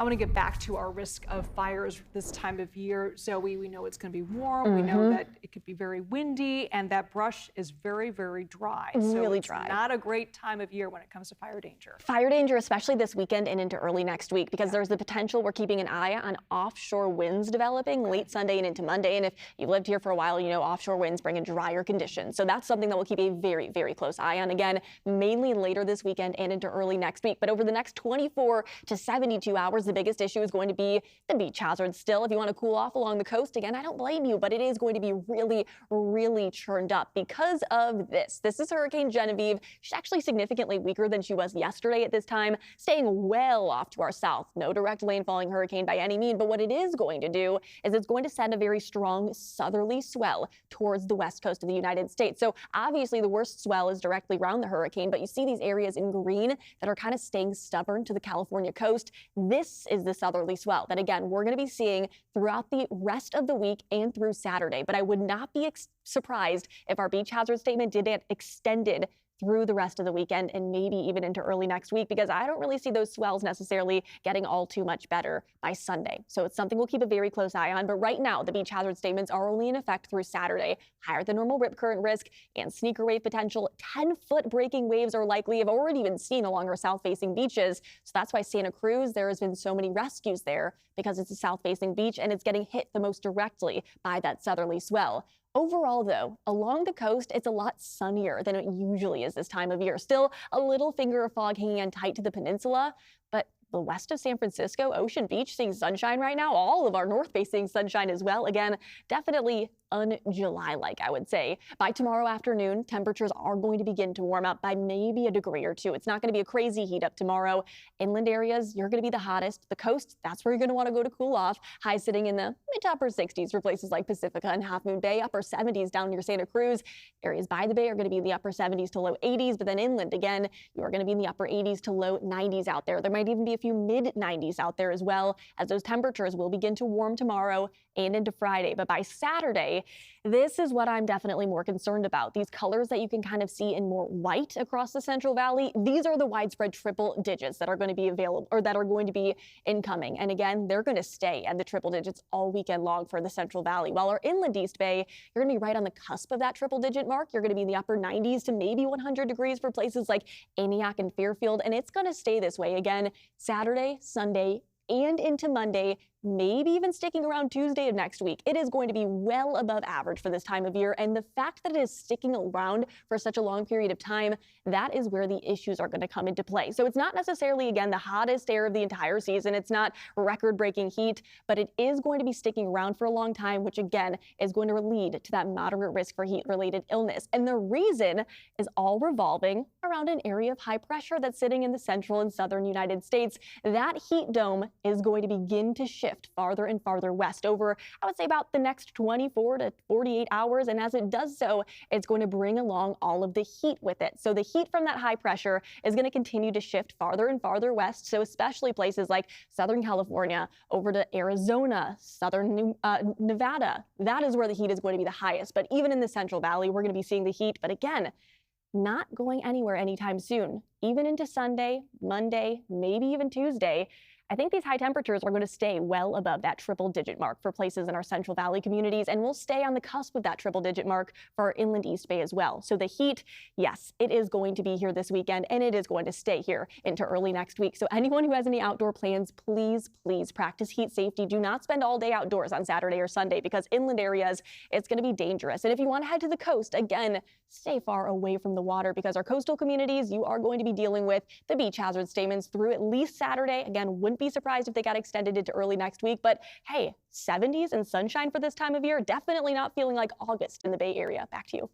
I want to get back to our risk of fires this time of year. Zoe, we know it's going to be warm. We know that it could be very windy, and that brush is very, very dry. Really it's dry. Not a great time of year when it comes to fire danger. Fire danger, especially this weekend and into early next week, because there's the potential we're keeping an eye on offshore winds developing late Sunday and into Monday. And if you've lived here for a while, you know offshore winds bring in drier conditions. So that's something that we'll keep a very, very close eye on. Again, mainly later this weekend and into early next week. But over the next 24 to 72 hours, the biggest issue is going to be the beach hazards still. If you want to cool off along the coast, again, I don't blame you, but it is going to be really, really churned up because of this. This is Hurricane Genevieve. She's actually significantly weaker than she was yesterday at this time, staying well off to our south. No direct landfalling hurricane by any means, but what it is going to do is it's going to send a very strong southerly swell towards the west coast of the United States. So obviously the worst swell is directly around the hurricane, but you see these areas in green that are kind of staying stubborn to the California coast. This is the southerly swell that, again, we're going to be seeing throughout the rest of the week and through Saturday. But I would not be surprised if our beach hazard statement did get extended through the rest of the weekend and maybe even into early next week, because I don't really see those swells necessarily getting all too much better by Sunday. So it's something we'll keep a very close eye on. But right now, the beach hazard statements are only in effect through Saturday. Higher than normal rip current risk and sneaker wave potential. 10-foot breaking waves are likely. Have already been seen along our south-facing beaches. So that's why Santa Cruz, there has been so many rescues there, because it's a south-facing beach and it's getting hit the most directly by that southerly swell. Overall, though, along the coast, it's a lot sunnier than it usually is this time of year. Still a little finger of fog hanging on tight to the peninsula, but the west of San Francisco, Ocean Beach, seeing sunshine right now. All of our north bay seeing sunshine as well. Again, definitely un-July-like, I would say. By tomorrow afternoon, temperatures are going to begin to warm up by maybe a degree or two. It's not going to be a crazy heat up tomorrow. Inland areas, you're going to be the hottest. The coast, that's where you're going to want to go to cool off. Highs sitting in the mid to upper 60s for places like Pacifica and Half Moon Bay. Upper 70s down near Santa Cruz. Areas by the bay are going to be in the upper 70s to low 80s. But then inland, again, you're going to be in the upper 80s to low 90s out there. There might even be a few mid 90s out there as well, as those temperatures will begin to warm tomorrow and into Friday. But by Saturday, this is what I'm definitely more concerned about. These colors that you can kind of see in more white across the Central Valley, these are the widespread triple digits that are going to be available, or that are going to be incoming. And again, they're going to stay at the triple digits all weekend long for the Central Valley. While our inland East Bay, you're going to be right on the cusp of that triple digit mark. You're going to be in the upper 90s to maybe 100 degrees for places like Antioch and Fairfield. And it's going to stay this way again Saturday, Sunday, and into Monday, maybe even sticking around Tuesday of next week. It is going to be well above average for this time of year. And the fact that it is sticking around for such a long period of time, that is where the issues are going to come into play. So it's not necessarily, again, the hottest air of the entire season. It's not record-breaking heat, but it is going to be sticking around for a long time, which again is going to lead to that moderate risk for heat-related illness. And the reason is all revolving around an area of high pressure that's sitting in the central and southern United States. That heat dome is going to begin to shift farther and farther west over, I would say, about the next 24 to 48 hours. And as it does so, it's going to bring along all of the heat with it. So the heat from that high pressure is going to continue to shift farther and farther west. So especially places like Southern California over to Arizona, southern Nevada, that is where the heat is going to be the highest. But even in the Central Valley, we're going to be seeing the heat. But again, not going anywhere anytime soon. Even into Sunday, Monday, maybe even Tuesday, I think these high temperatures are going to stay well above that triple-digit mark for places in our Central Valley communities, and we'll stay on the cusp of that triple-digit mark for our inland East Bay as well. So the heat, yes, it is going to be here this weekend, and it is going to stay here into early next week. So anyone who has any outdoor plans, please, please practice heat safety. Do not spend all day outdoors on Saturday or Sunday, because inland areas, it's going to be dangerous. And if you want to head to the coast, again, stay far away from the water, because our coastal communities, you are going to be dealing with the beach hazard statements through at least Saturday. Again, wouldn't be surprised if they got extended into early next week, but hey, 70s and sunshine for this time of year, definitely not feeling like August in the Bay Area. Back to you.